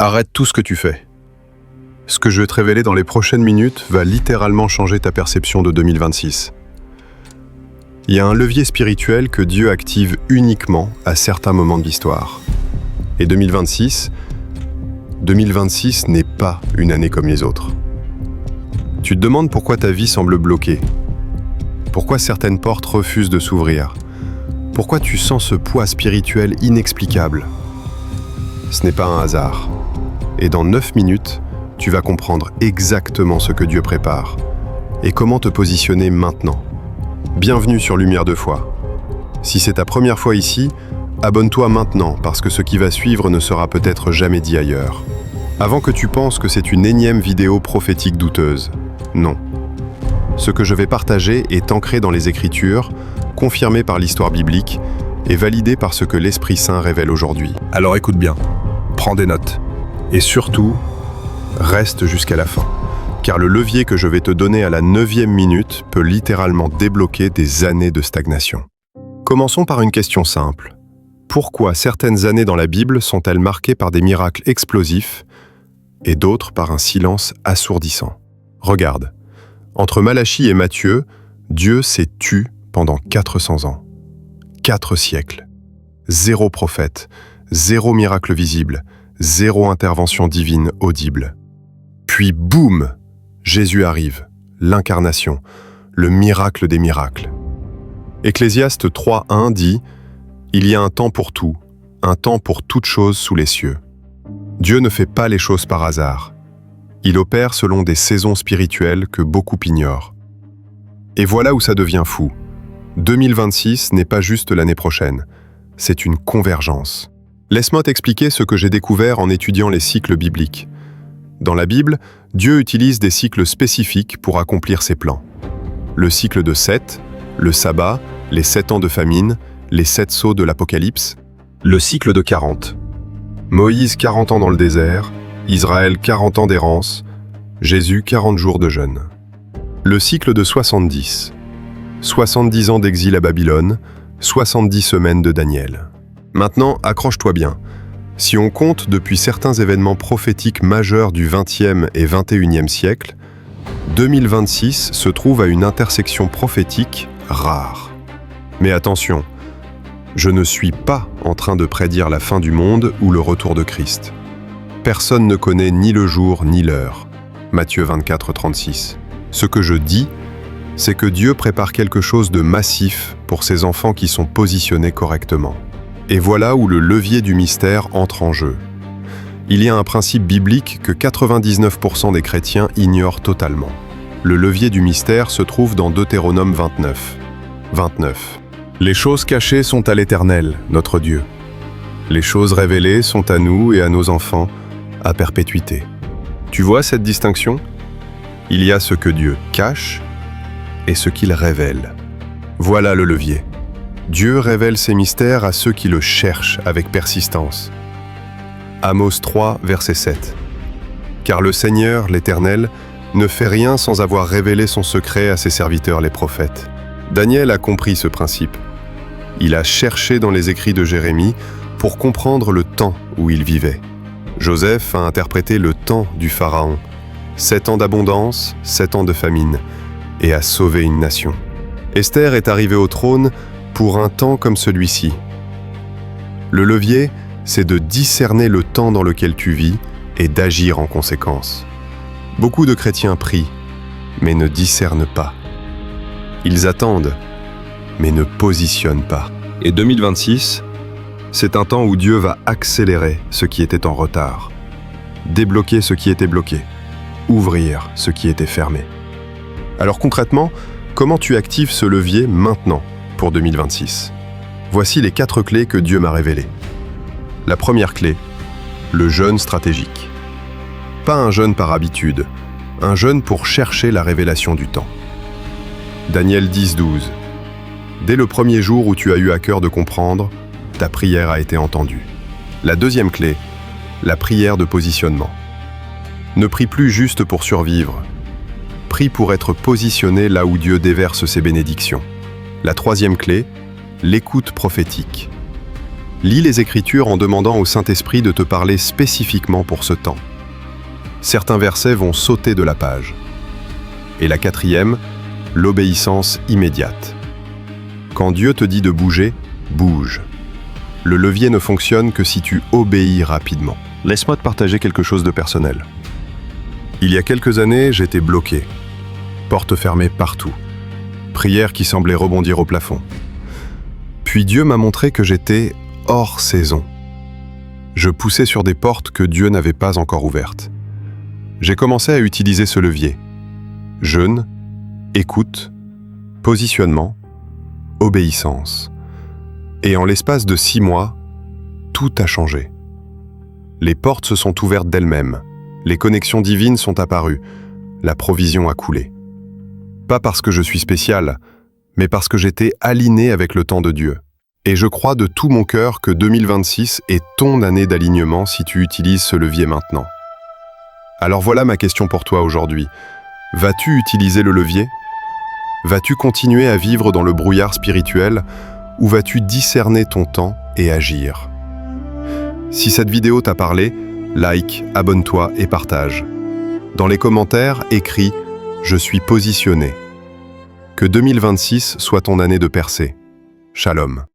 Arrête tout ce que tu fais. Ce que je vais te révéler dans les prochaines minutes va littéralement changer ta perception de 2026. Il y a un levier spirituel que Dieu active uniquement à certains moments de l'histoire. Et 2026 n'est pas une année comme les autres. Tu te demandes pourquoi ta vie semble bloquée. Pourquoi certaines portes refusent de s'ouvrir. Pourquoi tu sens ce poids spirituel inexplicable. Ce n'est pas un hasard. Et dans 9 minutes, tu vas comprendre exactement ce que Dieu prépare et comment te positionner maintenant. Bienvenue sur Lumière de foi. Si c'est ta première fois ici, abonne-toi maintenant parce que ce qui va suivre ne sera peut-être jamais dit ailleurs. Avant que tu penses que c'est une énième vidéo prophétique douteuse, non. Ce que je vais partager est ancré dans les Écritures, confirmé par l'histoire biblique et validé par ce que l'Esprit Saint révèle aujourd'hui. Alors écoute bien, prends des notes et surtout, reste jusqu'à la fin, car le levier que je vais te donner à la 9e minute peut littéralement débloquer des années de stagnation. Commençons par une question simple. Pourquoi certaines années dans la Bible sont-elles marquées par des miracles explosifs et d'autres par un silence assourdissant? Regarde, entre Malachie et Matthieu, Dieu s'est tu pendant 400 ans. 4 siècles. 0 prophète, 0 miracle visible, 0 intervention divine audible. Puis boum, Jésus arrive, l'incarnation, le miracle des miracles. Ecclésiaste 3:1 dit « Il y a un temps pour tout, un temps pour toute chose sous les cieux. » Dieu ne fait pas les choses par hasard. Il opère selon des saisons spirituelles que beaucoup ignorent. Et voilà où ça devient fou. 2026 n'est pas juste l'année prochaine, c'est une convergence. Laisse-moi t'expliquer ce que j'ai découvert en étudiant les cycles bibliques. Dans la Bible, Dieu utilise des cycles spécifiques pour accomplir ses plans. Le cycle de 7, le sabbat, les 7 ans de famine, les 7 sceaux de l'Apocalypse. Le cycle de 40. Moïse 40 ans dans le désert, Israël 40 ans d'errance, Jésus 40 jours de jeûne. Le cycle de 70. 70 ans d'exil à Babylone, 70 semaines de Daniel. Maintenant, accroche-toi bien. Si on compte depuis certains événements prophétiques majeurs du XXe et XXIe siècle, 2026 se trouve à une intersection prophétique rare. Mais attention, je ne suis pas en train de prédire la fin du monde ou le retour de Christ. Personne ne connaît ni le jour ni l'heure. Matthieu 24:36. Ce que je dis, c'est que Dieu prépare quelque chose de massif pour ses enfants qui sont positionnés correctement. Et voilà où le levier du mystère entre en jeu. Il y a un principe biblique que 99% des chrétiens ignorent totalement. Le levier du mystère se trouve dans Deutéronome 29. 29. Les choses cachées sont à l'Éternel, notre Dieu. Les choses révélées sont à nous et à nos enfants, à perpétuité. Tu vois cette distinction? Il y a ce que Dieu cache et ce qu'il révèle. Voilà le levier. Dieu révèle ses mystères à ceux qui le cherchent avec persistance. Amos 3, verset 7. Car le Seigneur, l'Éternel, ne fait rien sans avoir révélé son secret à ses serviteurs les prophètes. Daniel a compris ce principe. Il a cherché dans les écrits de Jérémie pour comprendre le temps où il vivait. Joseph a interprété le temps du Pharaon, 7 ans d'abondance, 7 ans de famine, et a sauvé une nation. Esther est arrivée au trône pour un temps comme celui-ci. Le levier, c'est de discerner le temps dans lequel tu vis et d'agir en conséquence. Beaucoup de chrétiens prient, mais ne discernent pas. Ils attendent, mais ne positionnent pas. Et 2026, c'est un temps où Dieu va accélérer ce qui était en retard, débloquer ce qui était bloqué, ouvrir ce qui était fermé. Alors concrètement, comment tu actives ce levier maintenant pour 2026? Voici les 4 clés que Dieu m'a révélées. La première clé, le jeûne stratégique. Pas un jeûne par habitude, un jeûne pour chercher la révélation du temps. Daniel 10:12. Dès le premier jour où tu as eu à cœur de comprendre, ta prière a été entendue. La deuxième clé, la prière de positionnement. Ne prie plus juste pour survivre. Prie pour être positionné là où Dieu déverse ses bénédictions. La troisième clé, l'écoute prophétique. Lis les Écritures en demandant au Saint-Esprit de te parler spécifiquement pour ce temps. Certains versets vont sauter de la page. Et la quatrième, l'obéissance immédiate. Quand Dieu te dit de bouger, bouge. Le levier ne fonctionne que si tu obéis rapidement. Laisse-moi te partager quelque chose de personnel. Il y a quelques années, j'étais bloqué. Portes fermées partout. Prières qui semblaient rebondir au plafond. Puis Dieu m'a montré que j'étais hors saison. Je poussais sur des portes que Dieu n'avait pas encore ouvertes. J'ai commencé à utiliser ce levier. Jeûne, écoute, positionnement, obéissance. Et en l'espace de 6 mois, tout a changé. Les portes se sont ouvertes d'elles-mêmes, les connexions divines sont apparues, la provision a coulé. Pas parce que je suis spécial, mais parce que j'étais aligné avec le temps de Dieu. Et je crois de tout mon cœur que 2026 est ton année d'alignement si tu utilises ce levier maintenant. Alors voilà ma question pour toi aujourd'hui. Vas-tu utiliser le levier ? Vas-tu continuer à vivre dans le brouillard spirituel ou vas-tu discerner ton temps et agir ? Si cette vidéo t'a parlé, like, abonne-toi et partage. Dans les commentaires, écris « Je suis positionné ». Que 2026 soit ton année de percée. Shalom.